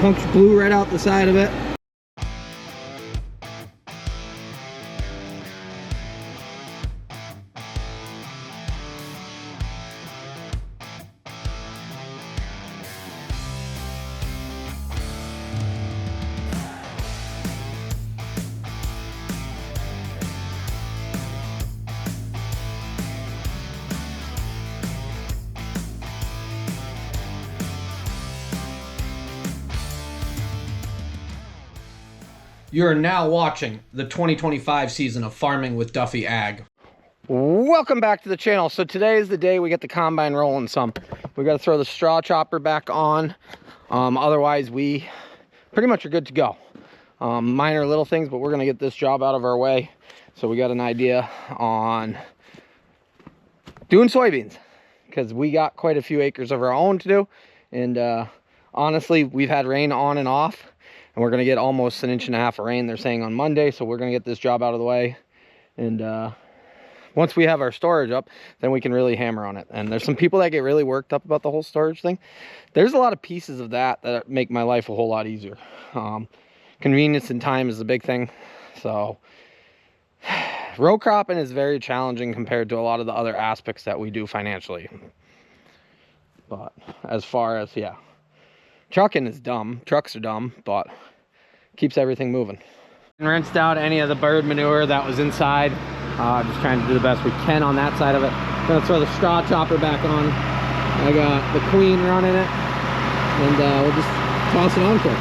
Puncture blew right out the side of it. You are now watching the 2025 season of Farming with Duffy Ag. Welcome back to the channel. So today is the day we get the combine rolling some. We got to throw the straw chopper back on. Otherwise, we pretty much are good to go. Minor little things, but we're going to get this job out of our way. So we got an idea on doing soybeans because we got quite a few acres of our own to do. And honestly, we've had rain on and off. And we're going to get almost 1.5 inches of rain, they're saying, on Monday. So we're going to get this job out of the way. And once we have our storage up, then we can really hammer on it. And there's some people that get really worked up about the whole storage thing. There's a lot of pieces of that make my life a whole lot easier. Convenience and time is the big thing. So row cropping is very challenging compared to a lot of the other aspects that we do financially. But as far as, yeah. Trucking is dumb. Trucks are dumb, but keeps everything moving. And rinsed out any of the bird manure that was inside. Just trying to do the best we can on that side of it. Gonna throw the straw chopper back on. I got the queen running it, and we'll just toss it on quick.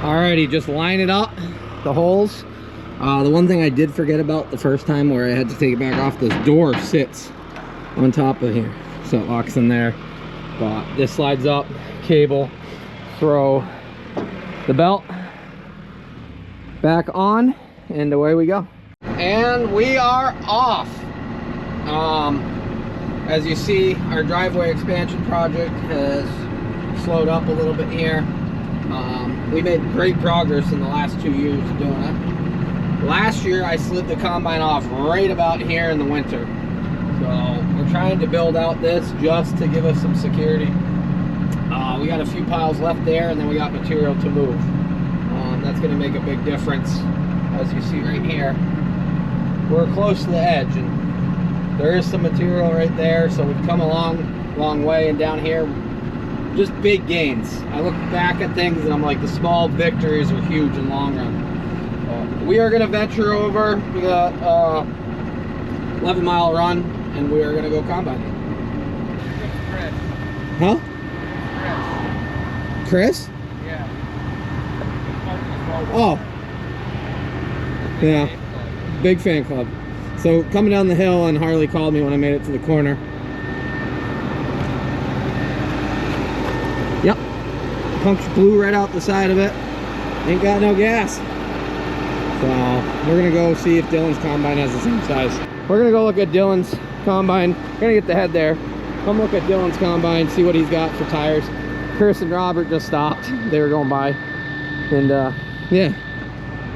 Alrighty, just line it up, the holes. The one thing I did forget about the first time where I had to take it back off, this door sits on top of here. So it locks in there. But this slides up, cable, throw the belt back on, and away we go. And we are off. As you see, our driveway expansion project has slowed up a little bit here. We made great progress in the last 2 years of doing it. Last year I slid the combine off right about here in the winter. So we're trying to build out this just to give us some security. We got a few piles left there, and then we got material to move. That's going to make a big difference. As you see right here, we're close to the edge, and there is some material right there. So we've come a long way, and down here, just big gains. I look back at things and I'm like, the small victories are huge in the long run. We are going to venture over. We got 11-mile run, and we are going to go combining. Huh? Chris? Yeah. Oh. Yeah. Big fan club. So coming down the hill, and Harley called me when I made it to the corner. Yep, puncture blew right out the side of it. Ain't got no gas. So we're gonna go see if Dylan's combine has the same size. We're gonna go look at Dylan's combine. We're gonna get the head there. Come look at Dylan's combine, see what he's got for tires. Chris and Robert just stopped. They were going by. And yeah,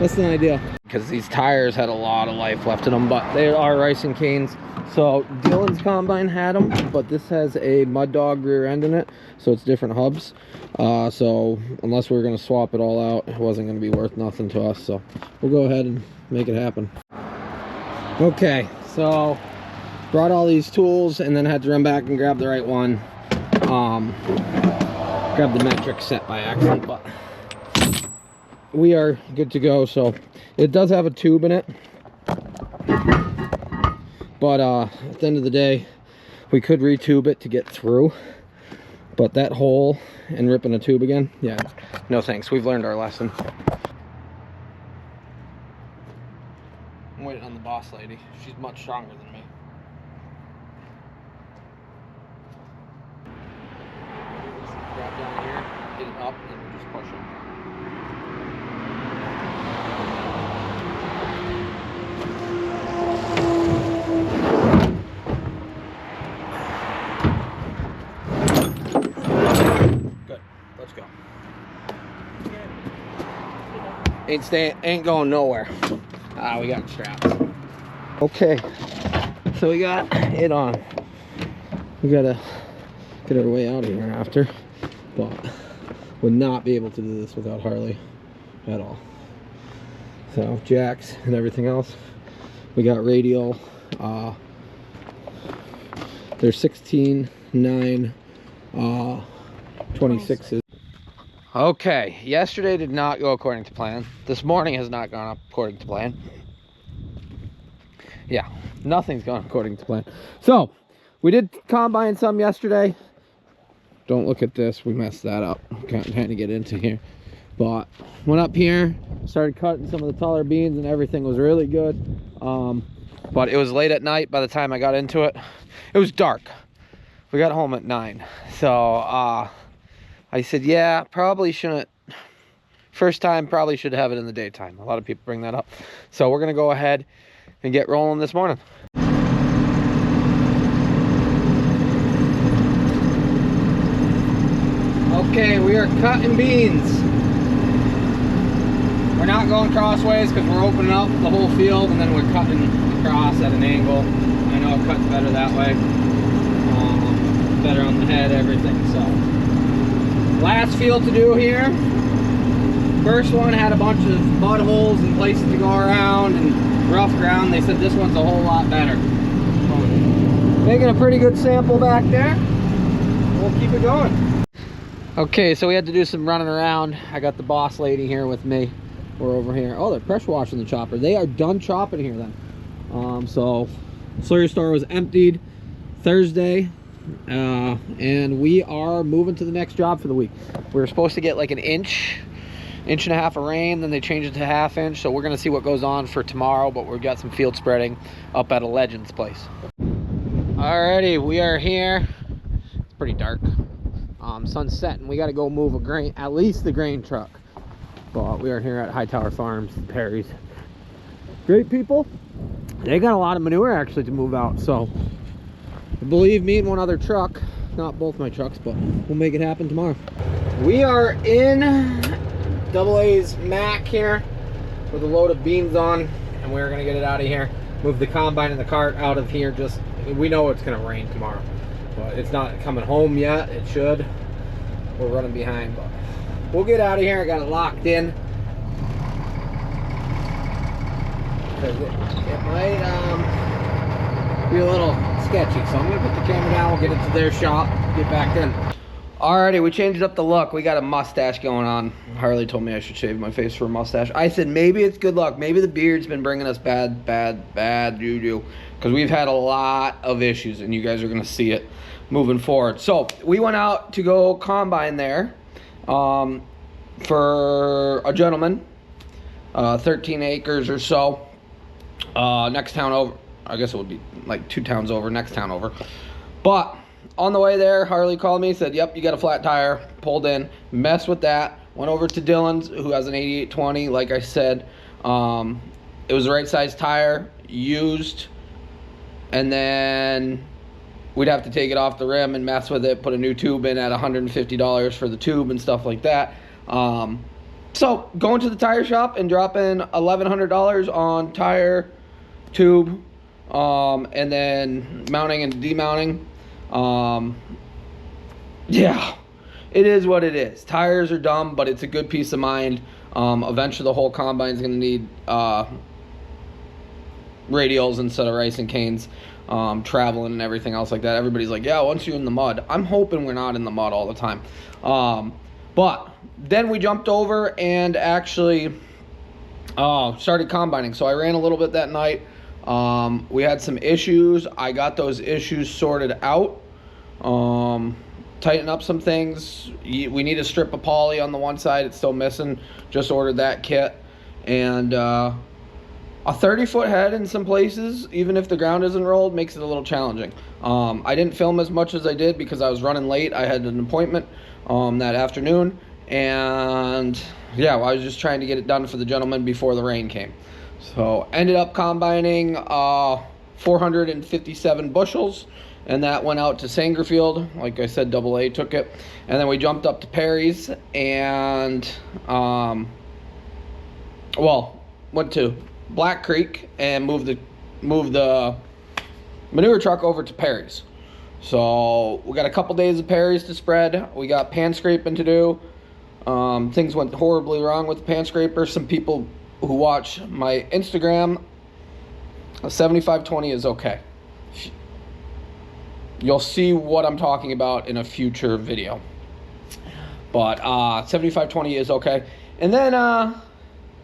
that's the idea. Because these tires had a lot of life left in them, but they are rice and canes. So Dylan's combine had them, but this has a Mud Dog rear end in it, so it's different hubs. So unless we were going to swap it all out, it wasn't going to be worth nothing to us. So we'll go ahead and make it happen. Okay, so brought all these tools and then had to run back and grab the right one. Grabbed the metric set by accident, but we are good to go. So it does have a tube in it, but at the end of the day, we could retube it to get through. But that hole and ripping a tube again, yeah, no thanks. We've learned our lesson. I'm waiting on the boss lady. She's much stronger than me. Grab down here, get it up, and we just push it. Good. Let's go. Ain't going nowhere. We got straps. Okay, so we got it on. We gotta get our way out of here after, but would not be able to do this without Harley at all. So jacks and everything else. We got radial. They're 16, 9, 26s. Okay, yesterday did not go according to plan. This morning has not gone up according to plan. Yeah, nothing's gone according to plan. So, we did combine some yesterday. Don't look at this, we messed that up. Trying to get into here. But, went up here, started cutting some of the taller beans and everything was really good. But it was late at night by the time I got into it. It was dark. We got home at 9. So, I said, yeah, probably shouldn't. First time, probably should have it in the daytime. A lot of people bring that up. So we're going to go ahead and get rolling this morning. Okay, we are cutting beans. We're not going crossways because we're opening up the whole field and then we're cutting across at an angle. I know it cuts better that way. Better on the head, everything, so. Last field to do here. First one had a bunch of mud holes and places to go around and rough ground. They said this one's a whole lot better. Making a pretty good sample back there. We'll keep it going. Okay, so we had to do some running around. I got the boss lady here with me. We're over here. Oh, they're pressure washing the chopper. They are done chopping here then. So Sawyer store was emptied Thursday. And we are moving to the next job for the week. We were supposed to get like an inch and a half of rain, then they changed it to ½ inch, so we're gonna see what goes on for tomorrow, but we've got some field spreading up at a Legends place. Alrighty, we are here. It's pretty dark. Sun's setting. We got to go move a grain, at least the grain truck. But we are here at Hightower Farms, Perry's. Great people. They got a lot of manure actually to move out, so I believe me and one other truck, not both my trucks, but we'll make it happen tomorrow. We are in AA's Mac here with a load of beans on, and we're gonna get it out of here. Move the combine and the cart out of here. Just, we know it's gonna rain tomorrow, but it's not coming home yet. It should. We're running behind, but we'll get out of here. I got it locked in. It might be a little sketchy, so I'm gonna put the camera down, we'll get it to their shop, get back in. Alrighty, we changed up the look. We got a mustache going on. Harley told me I should shave my face for a mustache. I said maybe it's good luck. Maybe the beard's been bringing us bad juju, because we've had a lot of issues, and you guys are gonna see it moving forward. So we went out to go combine there for a gentleman, 13 acres or so. Next town over. I guess it would be like 2 towns over, next town over. But on the way there, Harley called me, said, yep, you got a flat tire. Pulled in, messed with that. Went over to Dylan's, who has an 8820, like I said. It was the right size tire, used. And then we'd have to take it off the rim and mess with it, put a new tube in at $150 for the tube and stuff like that. So going to the tire shop and dropping $1,100 on tire, tube, and then mounting and demounting. Yeah, it is what it is. Tires are dumb, but it's a good peace of mind. Eventually the whole combine's gonna need radials instead of rice and canes, traveling and everything else like that. Everybody's like, yeah, once you're in the mud. I'm hoping we're not in the mud all the time. But then we jumped over and actually started combining. So I ran a little bit that night. We had some issues. I got those issues sorted out. tighten up some things. We need a strip of poly on the one side. It's still missing. Just ordered that kit. And a 30-foot head in some places, even if the ground isn't rolled, makes it a little challenging. I didn't film as much as I did because I was running late. I had an appointment that afternoon. And yeah, I was just trying to get it done for the gentleman before the rain came. So ended up combining 457 bushels, and that went out to Sangerfield. Like I said, AA took it. And then we jumped up to Perry's and went to Black Creek and moved the manure truck over to Perry's. So we got a couple days of Perry's to spread. We got pan scraping to do. Things went horribly wrong with the pan scraper. Some people who watch my Instagram, a 7520 is okay. You'll see what I'm talking about in a future video. But 7520 is okay. And then,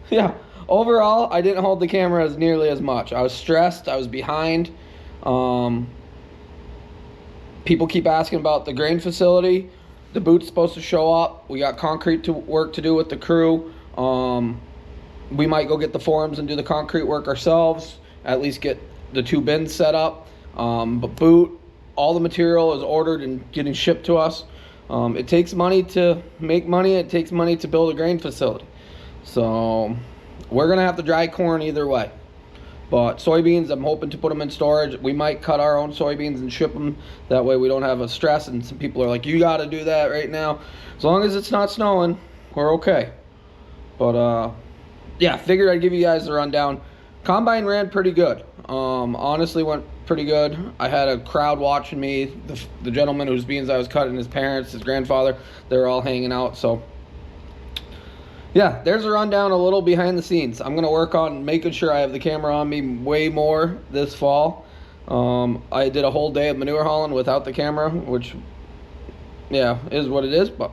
yeah, overall, I didn't hold the camera as nearly as much. I was stressed. I was behind. People keep asking about the grain facility. The boot's supposed to show up. We got concrete work to do with the crew. We might go get the forms and do the concrete work ourselves. At least get the 2 bins set up. But boot, all the material is ordered and getting shipped to us. It takes money to make money. It takes money to build a grain facility. So we're going to have to dry corn either way. But soybeans, I'm hoping to put them in storage. We might cut our own soybeans and ship them. That way we don't have a stress. And some people are like, you got to do that right now. As long as it's not snowing, we're okay. But yeah, figured I'd give you guys the rundown. Combine ran pretty good. Honestly went pretty good. I had a crowd watching me. The gentleman whose beans I was cutting, his parents, his grandfather, they were all hanging out. So yeah, there's a rundown, a little behind the scenes. I'm going to work on making sure I have the camera on me way more this fall. I did a whole day of manure hauling without the camera, which, yeah, is what it is. But,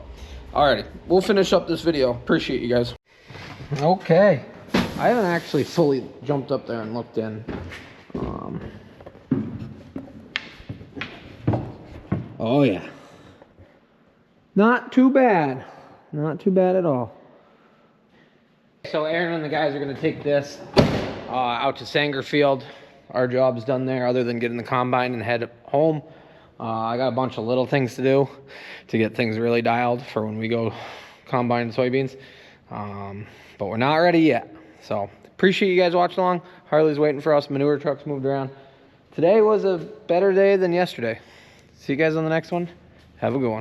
alrighty, we'll finish up this video. Appreciate you guys. Okay. I haven't actually fully jumped up there and looked in. Oh, yeah. Not too bad. Not too bad at all. So Aaron and the guys are going to take this out to Sangerfield. Our job's done there other than getting the combine and head home. I got a bunch of little things to do to get things really dialed for when we go combine soybeans. But we're not ready yet. So appreciate you guys watching along. Harley's waiting for us. Manure trucks moved around. Today was a better day than yesterday. See you guys on the next one. Have a good one.